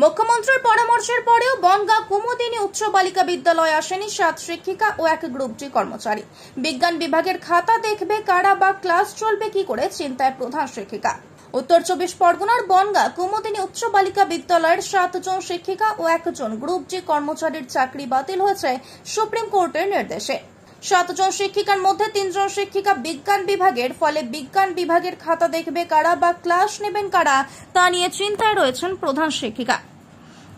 মুখ্যমন্ত্রীর পরামর্শের পরেও বনগাঁ কুমুদিনী উচ্চ বালিকা বিদ্যালয়ে আসেনি 7 শিক্ষিকা ও এক গ্রুপ ডি কর্মচারী। বিজ্ঞান বিভাগের খাতা দেখবে কারা বা ক্লাস চলবে কি করে, চিন্তায় প্রধান শিক্ষিকা। উত্তর 24 পরগনার বনগাঁ কুমুদিনী উচ্চ বালিকা বিদ্যালয়ের 7 জন শিক্ষিকা ও 1 জন গ্রুপ ডি কর্মচারীর চাকরি বাতিল হয়েছে সুপ্রিম কোর্টের নির্দেশে। 7 জন শিক্ষিকার মধ্যে 3 জন শিক্ষিকা বিজ্ঞান বিভাগের, ফলে বিজ্ঞান বিভাগের খাতা দেখবে কারা বা ক্লাস নেবেন কারা তা নিয়ে চিন্তায় রয়েছেন প্রধান শিক্ষিকা।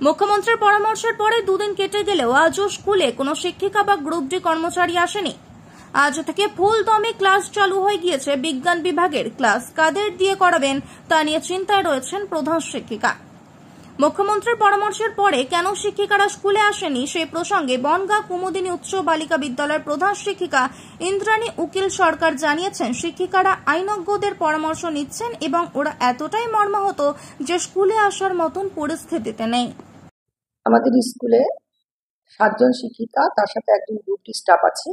মুখ্যমন্ত্রীর পরামর্শের পরে দুদিন কেটে গেলেও আজও স্কুলে কোনো শিক্ষিকা বা গ্রুপ ডি কর্মচারী আসেনি। আজ থেকে ফুল দমে ক্লাস চালু হয়ে গিয়েছে বিজ্ঞান বিভাগের। ক্লাস কাদের দিয়ে করাবেন তা নিয়ে চিন্তায় রয়েছেন প্রধান শিক্ষিকা। মুখ্যমন্ত্রীর পরামর্শের পরে কেন শিক্ষিকারা স্কুলে আসেনি সেই প্রসঙ্গে বনগাঁ কুমুদিনী উচ্চ বালিকা বিদ্যালয়ের প্রধান শিক্ষিকা ইন্দ্রাণী উকিল সরকার জানিয়েছেন, শিক্ষিকারা আইনজ্ঞদের পরামর্শ নিচ্ছেন এবং ওরা এতটাই মর্মাহত যে স্কুলে আসার মতন পরিস্থিতিতে নেই। আমাদের স্কুলে 7 জন শিক্ষিকা, তার সাথে একজন গ্রুপ ডি স্টাফ আছে।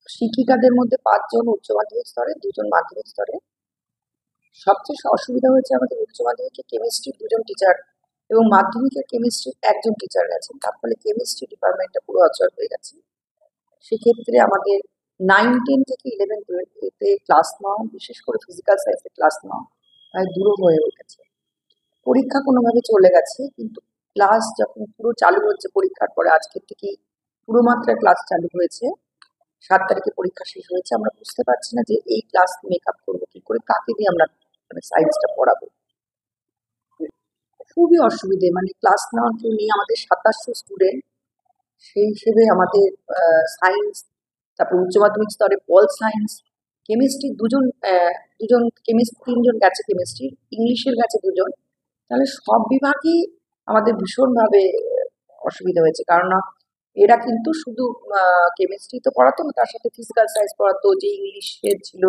শিক্ষিকাদের মধ্যে 5 জন উচ্চ মাধ্যমিক স্তরে, 2 জন মাধ্যমিক স্তরে। সবচেয়ে অসুবিধা হয়েছে আমাদের উচ্চ মাধ্যমিকের কেমিস্ট্রি 2 জন টিচার এবং মাধ্যমিকের কেমিস্ট্রি 1 জন টিচার গেছেন। তার ফলে কেমিস্ট্রি ডিপার্টমেন্টটা পুরো অচল হয়ে গেছে। সেক্ষেত্রে আমাদের 9, 10 থেকে 11, 12 ক্লাস নেওয়া, বিশেষ করে ফিজিক্যাল সায়েন্সে ক্লাস নেওয়া প্রায় দূর হয়ে উঠেছে। পরীক্ষা কোনোভাবে চলে গেছে, কিন্তু ক্লাস যখন পুরো চালু হচ্ছে পরীক্ষার পরে, আজকের থেকেই পুরো মাত্রায় ক্লাস চালু হয়েছে। 7 তারিখে পরীক্ষা শেষ হয়েছে। আমরা বুঝতে পারছি না যে এই ক্লাস মেকআপ করবো কি করে, কাকে দিয়ে আমরা সায়েন্সটা পড়াবো। খুবই অসুবিধে, ক্লাস নেওয়ার কেউ নেই। আমাদের 2700 স্টুডেন্ট, সেই হিসেবে আমাদের সায়েন্স, তারপর উচ্চ মাধ্যমিক স্তরে পল সায়েন্স, কেমিস্ট্রি দুজন কেমিস্ট্রি 3 জন গেছে, কেমিস্ট্রি, ইংলিশের গেছে 2 জন। তাহলে সব বিভাগই আমাদের ভীষণভাবে অসুবিধা হয়েছে। কারণ এরা কিন্তু শুধু কেমিস্ট্রি তো পড়াতো না, তার সাথে ফিজিক্যাল সায়েন্স পড়াতো, যে ইংলিশের ছিল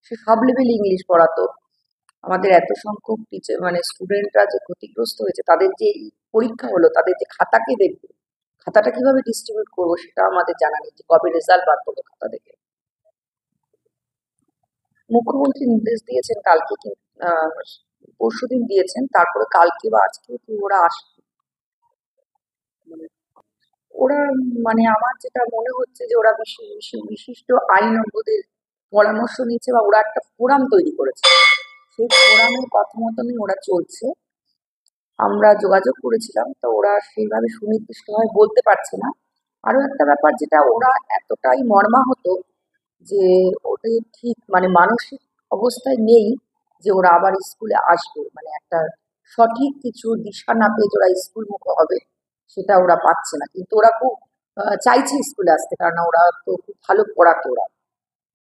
সে সব লেভেলে ইংলিশ পড়াতো। আমাদের এত সংখ্যক টিচার স্টুডেন্টরা যে ক্ষতিগ্রস্ত হয়েছে, তাদের যে পরীক্ষা হলো, তাদের যে খাতাকে দেখবে, খাতাটা কিভাবে ডিস্ট্রিবিউট করবো সেটা আমাদের জানা নেই, যে কবে রেজাল্ট বার করবো খাতা দেখে। মুখ্যমন্ত্রী নির্দেশ দিয়েছেন কালকে, পরশুদিন দিয়েছেন, তারপরে কালকে বা আজকে কি ওরা আসবে। ওরা আমার যেটা মনে হচ্ছে যে ওরা বিশিষ্ট আইনজ্ঞদের পরামর্শ নিচ্ছে, বা ওরা একটা ফোরাম তৈরি করেছে, সেই ফোরামের কথা মতনই ওরা চলছে। আমরা যোগাযোগ করেছিলাম, তো ওরা সেইভাবে সুনির্দিষ্টভাবে বলতে পারছে না। আরো একটা ব্যাপার, যেটা ওরা এতটাই মর্মাহত যে ওদের ঠিক মানসিক অবস্থায় নেই যে ওরা আবার স্কুলে আসবে, একটা সঠিক কিছু দিশা না পেয়ে ওরা স্কুল মুখ হবে সেটা ওরা পাচ্ছে না। কিন্তু ওরা খুব চাইছে স্কুলে আসতে, কারণ ওরা তো খুব ভালো পড়াতো ওরা।